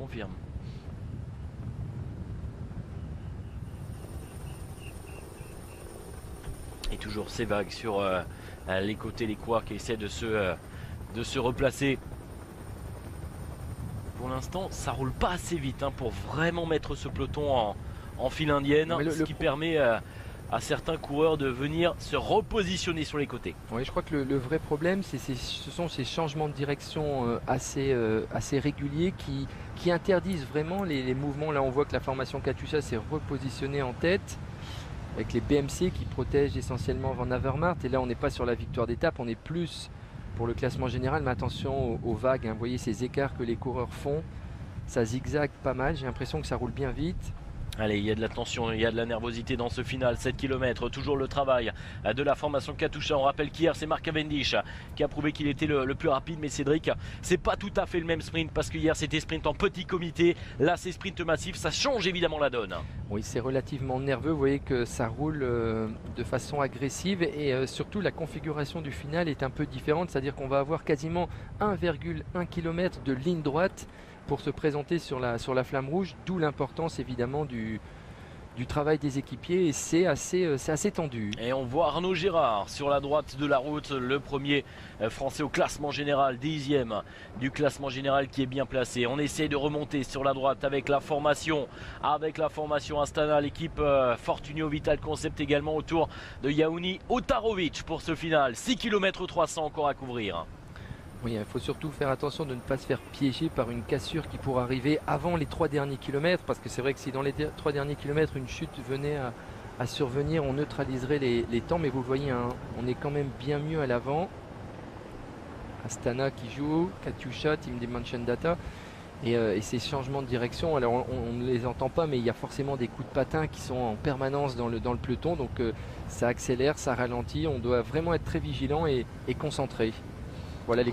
confirme. Et toujours ces vagues sur les côtés, les coureurs qui essaient de se replacer. Pour l'instant, ça roule pas assez vite pour vraiment mettre ce peloton en file indienne, ce qui permet à certains coureurs de venir se repositionner sur les côtés. Oui, je crois que le vrai problème, ce sont ces changements de direction assez réguliers qui interdisent vraiment les mouvements. Là, on voit que la formation Katusha s'est repositionnée en tête avec les BMC qui protègent essentiellement Van Avermaet. Et là, on n'est pas sur la victoire d'étape, on est plus pour le classement général. Mais attention aux vagues, Vous voyez ces écarts que les coureurs font. Ça zigzague pas mal, j'ai l'impression que ça roule bien vite. Allez, il y a de la tension, il y a de la nervosité dans ce final, 7 km, toujours le travail de la formation Katusha. On rappelle qu'hier c'est Mark Cavendish qui a prouvé qu'il était le plus rapide, mais Cédric, c'est pas tout à fait le même sprint parce que hier c'était sprint en petit comité, là c'est sprint massif, ça change évidemment la donne. Oui, c'est relativement nerveux, vous voyez que ça roule de façon agressive et surtout la configuration du final est un peu différente, c'est-à-dire qu'on va avoir quasiment 1,1 km de ligne droite pour se présenter sur la flamme rouge, d'où l'importance évidemment du travail des équipiers et c'est assez tendu. Et on voit Arnaud Gérard sur la droite de la route, le premier français au classement général, 10e du classement général qui est bien placé. On essaie de remonter sur la droite avec la formation Astana, l'équipe Fortunio Vital Concept également autour de Yaouni Otarovic pour ce final. 6 km 300 encore à couvrir. Oui, il faut surtout faire attention de ne pas se faire piéger par une cassure qui pourrait arriver avant les 3 derniers kilomètres, parce que c'est vrai que si dans les 3 derniers kilomètres une chute venait à survenir, on neutraliserait les temps, mais vous le voyez, on est quand même bien mieux à l'avant. Astana qui joue, Katusha, Team Dimension Data, et ces changements de direction, alors on ne les entend pas, mais il y a forcément des coups de patin qui sont en permanence dans le peloton, donc ça accélère, ça ralentit, on doit vraiment être très vigilant et concentré. Voilà, les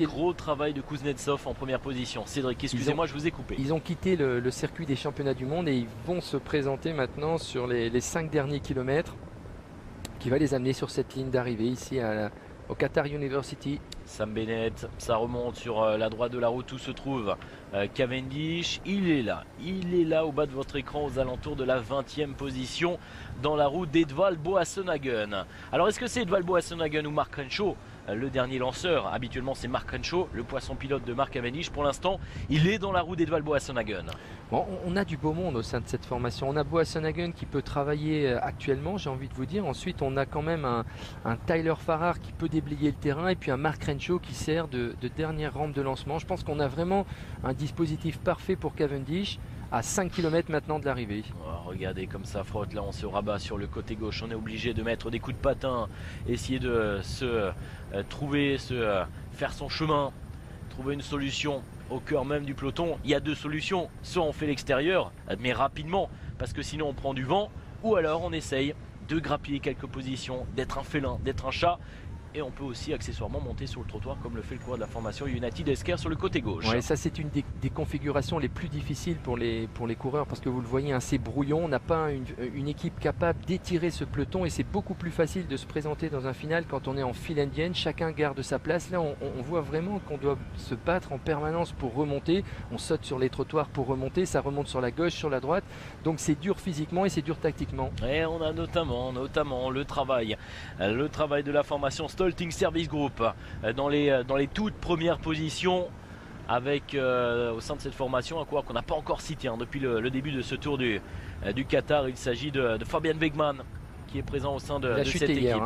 gros travail de Kuznetsov en première position. Cédric, excusez-moi, je vous ai coupé. Ils ont quitté le circuit des championnats du monde et ils vont se présenter maintenant sur les 5 derniers kilomètres qui va les amener sur cette ligne d'arrivée ici au Qatar University. Sam Bennett, ça remonte sur la droite de la route où se trouve Cavendish. Il est là au bas de votre écran aux alentours de la 20e position dans la route d'Edvald Boasson-Hagen. Alors est-ce que c'est Edvald Boasson-Hagen ou Mark Renshaw le dernier lanceur? Habituellement c'est Mark Renshaw, le poisson pilote de Mark Cavendish. Pour l'instant il est dans la roue d'Edvald Boasson-Hagen. Bon, on a du beau monde au sein de cette formation. On a Boasson-Hagen qui peut travailler actuellement, j'ai envie de vous dire. Ensuite on a quand même un Tyler Farrar qui peut déblayer le terrain et puis un Mark Renshaw qui sert de dernière rampe de lancement. Je pense qu'on a vraiment un dispositif parfait pour Cavendish à 5 km maintenant de l'arrivée. Oh, regardez comme ça frotte, là on se rabat sur le côté gauche, on est obligé de mettre des coups de patin, essayer de se faire son chemin, trouver une solution au cœur même du peloton. Il y a deux solutions, soit on fait l'extérieur mais rapidement parce que sinon on prend du vent, ou alors on essaye de grappiller quelques positions, d'être un félin, d'être un chat. Et on peut aussi accessoirement monter sur le trottoir comme le fait le coureur de la formation United Esker sur le côté gauche. Ouais, ça c'est une des configurations les plus difficiles pour les coureurs parce que vous le voyez, c'est brouillon. On n'a pas une équipe capable d'étirer ce peloton et c'est beaucoup plus facile de se présenter dans un final quand on est en file indienne. Chacun garde sa place. Là on voit vraiment qu'on doit se battre en permanence pour remonter. On saute sur les trottoirs pour remonter, ça remonte sur la gauche, sur la droite. Donc c'est dur physiquement et c'est dur tactiquement. Et on a notamment le travail de la formation Stolting Service Group dans les toutes premières positions avec au sein de cette formation un coureur qu'on n'a pas encore cité depuis le début de ce tour du Qatar. Il s'agit de Fabian Wegmann qui est présent au sein de cette équipe.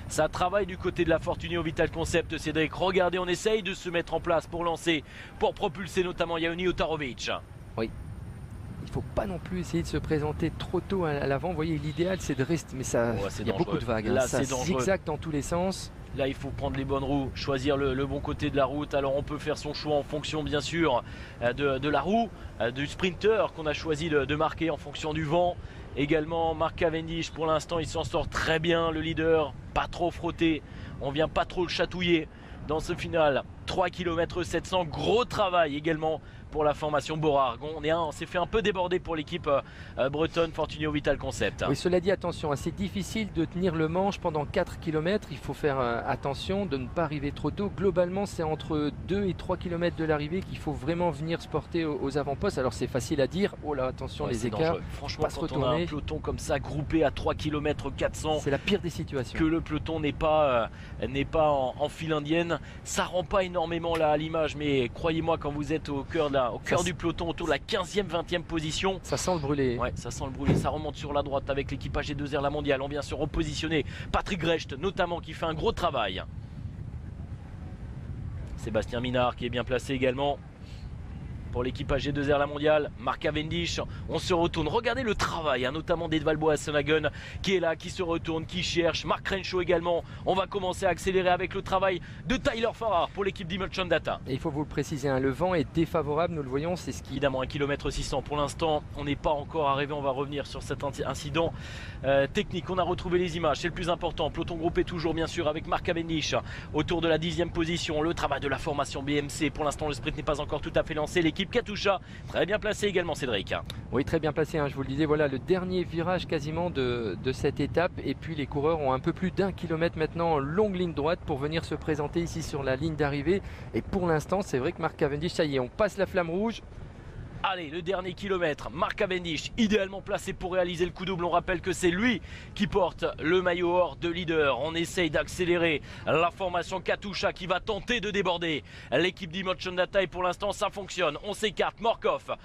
Ça travaille du côté de la Fortunio Vital Concept, Cédric. Regardez, on essaye de se mettre en place pour lancer, pour propulser notamment Yaouni Otarovic. Oui. Il ne faut pas non plus essayer de se présenter trop tôt à l'avant. Vous voyez, l'idéal c'est de rester, mais ça, il y a beaucoup de vagues. Là, ça zigzague dans tous les sens. Là il faut prendre les bonnes roues, choisir le bon côté de la route. Alors on peut faire son choix en fonction bien sûr de la roue, du sprinter qu'on a choisi de marquer en fonction du vent. Également Mark Cavendish, pour l'instant il s'en sort très bien, le leader, pas trop frotté, on vient pas trop le chatouiller dans ce final. 3 km 700, gros travail également pour la formation Bora Argon. On s'est fait un peu déborder pour l'équipe bretonne Fortuneo Vital Concept. Oui, cela dit, attention, c'est difficile de tenir le manche pendant 4 km. Il faut faire attention de ne pas arriver trop tôt. Globalement, c'est entre 2 et 3 km de l'arrivée qu'il faut vraiment venir se porter aux avant-postes. Alors c'est facile à dire, oh là, attention, les écarts. Dangereux. Franchement, quand on a un peloton comme ça groupé à 3 km 400, c'est la pire des situations. Que le peloton n'est pas en file indienne, ça rend pas énormément là à l'image, mais croyez-moi, quand vous êtes au cœur du peloton, autour de la 15e, 20e position, ça sent le brûler. Ouais, ça sent le brûler, ça remonte sur la droite avec l'équipage G2R La Mondiale. On vient se repositionner. Patrick Grecht notamment qui fait un gros travail. Sébastien Minard qui est bien placé également pour l'équipage G2R La Mondiale. Mark Cavendish, on se retourne. Regardez le travail, notamment d'Edvald Boasson-Hagen qui est là, qui se retourne, qui cherche. Mark Renshaw également. On va commencer à accélérer avec le travail de Tyler Farrar pour l'équipe d'Imotion Data. Et il faut vous le préciser, le vent est défavorable, nous le voyons, c'est ce qui... Évidemment, 1 km 600. Pour l'instant, on n'est pas encore arrivé. On va revenir sur cet incident technique. On a retrouvé les images, c'est le plus important. Peloton groupé toujours, bien sûr, avec Mark Cavendish autour de la 10e position. Le travail de la formation BMC. Pour l'instant, le sprint n'est pas encore tout à fait lancé. L'équipe Katusha, très bien placé également, Cédric. Oui, très bien placé, je vous le disais, voilà le dernier virage quasiment de cette étape, et puis les coureurs ont un peu plus d'1 kilomètre maintenant en longue ligne droite pour venir se présenter ici sur la ligne d'arrivée, et pour l'instant c'est vrai que Mark Cavendish, ça y est, on passe la flamme rouge. Allez, le dernier kilomètre, Mark Cavendish, idéalement placé pour réaliser le coup double. On rappelle que c'est lui qui porte le maillot or de leader. On essaye d'accélérer la formation Katusha qui va tenter de déborder l'équipe d'Imotion Data, et pour l'instant ça fonctionne. On s'écarte, Morkov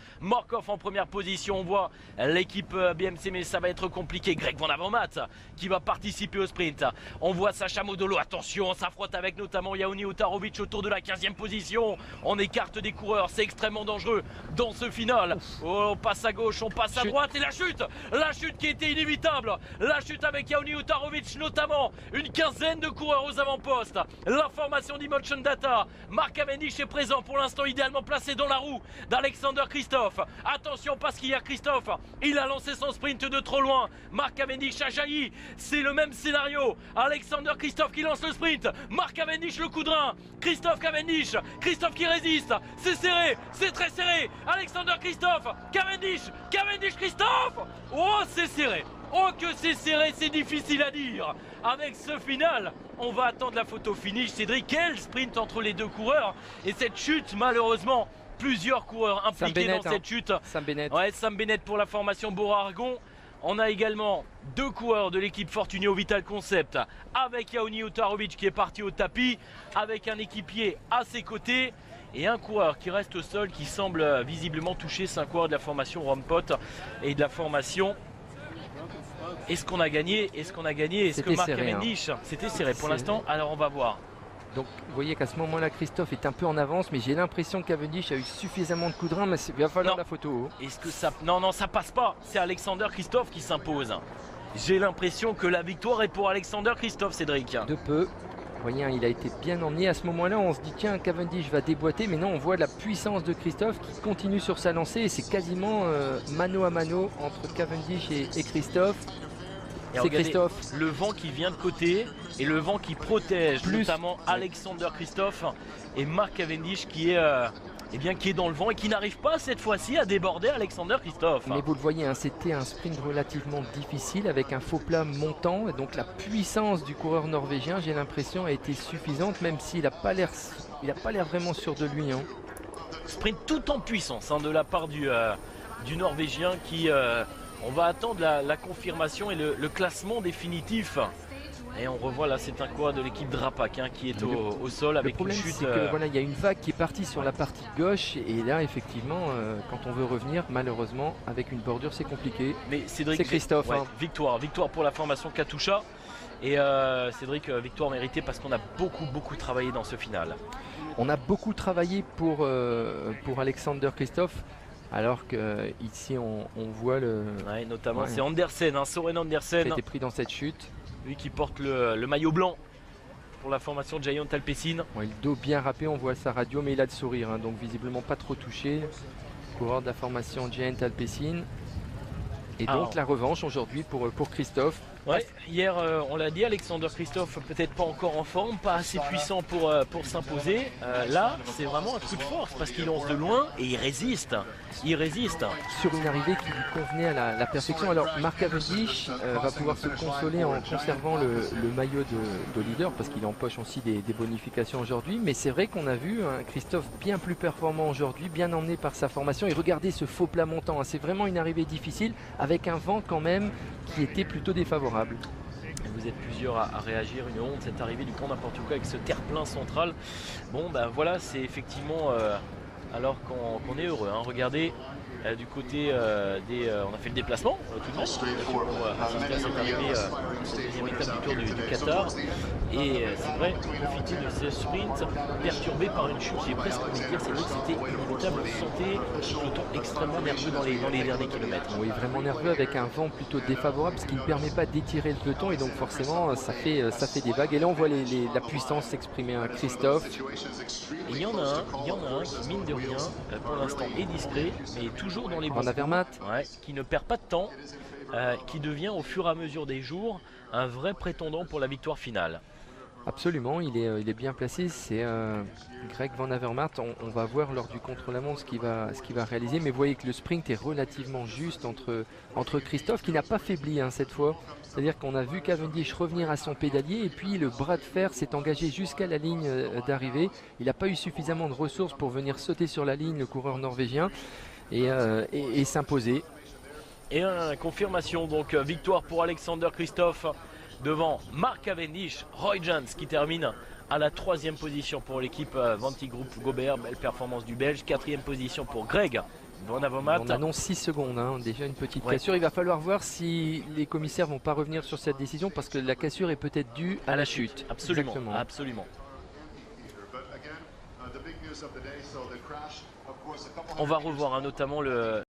en première position. On voit l'équipe BMC, mais ça va être compliqué. Greg Van Avermaet qui va participer au sprint. On voit Sacha Modolo, attention, ça frotte avec notamment Yaoni Utarovic autour de la 15e position. On écarte des coureurs, c'est extrêmement dangereux dans ce final. Oh, on passe à gauche, on passe à droite, et la chute qui était inévitable, la chute avec Yaoni Utarovic notamment, une quinzaine de coureurs aux avant-postes. La formation d'Imotion Data, Mark Cavendish est présent pour l'instant, idéalement placé dans la roue d'Alexander Kristoff. Attention, parce qu'hier Kristoff, il a lancé son sprint de trop loin. Mark Cavendish a jailli, c'est le même scénario. Alexander Kristoff qui lance le sprint, Mark Cavendish le coup de rein, Kristoff qui résiste, c'est serré, c'est très serré. Alexander Kristoff, Cavendish Kristoff. Oh, c'est serré. Oh, que c'est serré, c'est difficile à dire. Avec ce final, on va attendre la photo finish. Cédric, quel sprint entre les deux coureurs, et cette chute, malheureusement, plusieurs coureurs impliqués dans cette chute. Sam Bennett. Ouais, Sam Bennett pour la formation Bora Argon. On a également deux coureurs de l'équipe Fortuneo Vital Concept, avec Yaoni Utarovic qui est parti au tapis, avec un équipier à ses côtés, et un coureur qui reste au sol, qui semble visiblement touché. C'est un coureur de la formation Rampot et de la formation. Est-ce qu'on a gagné? Est-ce que Mark Cavendish, c'était serré pour l'instant? Alors on va voir. Donc vous voyez qu'à ce moment-là, Kristoff est un peu en avance, mais j'ai l'impression que Cavendish a eu suffisamment de coups de rein, mais il va falloir la photo. Est-ce que ça... Non, ça passe pas. C'est Alexander Kristoff qui s'impose. J'ai l'impression que la victoire est pour Alexander Kristoff, Cédric. De peu. Vous voyez, il a été bien emmené. À ce moment-là, on se dit tiens, Cavendish va déboîter, mais non, on voit la puissance de Kristoff qui continue sur sa lancée, et c'est quasiment mano à mano entre Cavendish et Kristoff. C'est Kristoff. Le vent qui vient de côté et le vent qui protège notamment Alexander Kristoff, et Mark Cavendish qui est dans le vent et qui n'arrive pas cette fois-ci à déborder Alexander Kristoff. Mais vous le voyez, c'était un sprint relativement difficile avec un faux plat montant, et donc la puissance du coureur norvégien, j'ai l'impression, a été suffisante, même s'il n'a pas l'air vraiment sûr de lui. Sprint tout en puissance de la part du norvégien qui... on va attendre la confirmation et le classement définitif. Et on revoit là, c'est un coureur de l'équipe Drapac qui est au sol avec une chute. Voilà, il y a une vague qui est partie sur la partie gauche, et là effectivement, quand on veut revenir, malheureusement, avec une bordure, c'est compliqué. Mais Cédric, c'est Kristoff. Victoire pour la formation Katusha. Et Cédric, victoire méritée parce qu'on a beaucoup travaillé dans ce final. On a beaucoup travaillé pour Alexander Kristoff. Alors que ici on voit notamment c'est Andersen, Soren Andersen qui a été pris dans cette chute. Lui qui porte le maillot blanc pour la formation Giant Alpecin. Le dos bien râpé, on voit sa radio, mais il a le sourire, donc visiblement pas trop touché. Coureur de la formation Giant Alpecin. Et donc la revanche aujourd'hui pour Kristoff. Ouais, hier, on l'a dit, Alexander Kristoff peut-être pas encore en forme, pas assez puissant pour s'imposer. Là, c'est vraiment un coup de force parce qu'il lance de loin et il résiste. Il résiste. Sur une arrivée qui lui convenait à la perfection. Alors, Mark Cavendish va pouvoir se consoler en conservant le maillot de leader parce qu'il empoche aussi des bonifications aujourd'hui. Mais c'est vrai qu'on a vu un Kristoff bien plus performant aujourd'hui, bien emmené par sa formation. Et regardez ce faux plat montant, hein. C'est vraiment une arrivée difficile avec un vent quand même qui était plutôt défavorable. Vous êtes plusieurs à réagir, une honte cette arrivée du camp n'importe quoi avec ce terre-plein central. Bon ben voilà, c'est effectivement alors qu'on est heureux, hein. Regardez du côté on a fait le déplacement tout de même pour assister à cette arrivée, cette deuxième étape du Tour du Qatar. Et c'est vrai, profiter de ce sprint perturbé par une chute, j'ai presque envie de dire, c'est vrai que c'était inévitable. Vous sentez le peloton extrêmement nerveux dans les derniers kilomètres. Oui, vraiment nerveux avec un vent plutôt défavorable, ce qui ne permet pas d'étirer le peloton et donc forcément ça fait des vagues. Et là on voit la puissance s'exprimer à Kristoff. Et il y en a un qui mine de rien, pour l'instant est discret, mais toujours dans les bons Van Avermaet, ouais, qui ne perd pas de temps, qui devient au fur et à mesure des jours un vrai prétendant pour la victoire finale. absolument, il est bien placé, c'est Greg Van Avermaet. On va voir lors du contre-la-montre ce qu'il va réaliser, mais vous voyez que le sprint est relativement juste entre Kristoff qui n'a pas faibli cette fois. C'est-à-dire qu'on a vu Cavendish revenir à son pédalier et puis le bras de fer s'est engagé jusqu'à la ligne d'arrivée. Il n'a pas eu suffisamment de ressources pour venir sauter sur la ligne, le coureur norvégien, et s'imposer. Et confirmation, donc victoire pour Alexander Kristoff devant Mark Cavendish, Roy Jones qui termine à la 3e position pour l'équipe Vantigroup Gobert. Belle performance du Belge. 4e position pour Greg Van Avermaet. On annonce 6 secondes, déjà une petite cassure. Il va falloir voir si les commissaires vont pas revenir sur cette décision parce que la cassure est peut-être due à la chute. Absolument, Exactement. absolument. On va revoir notamment le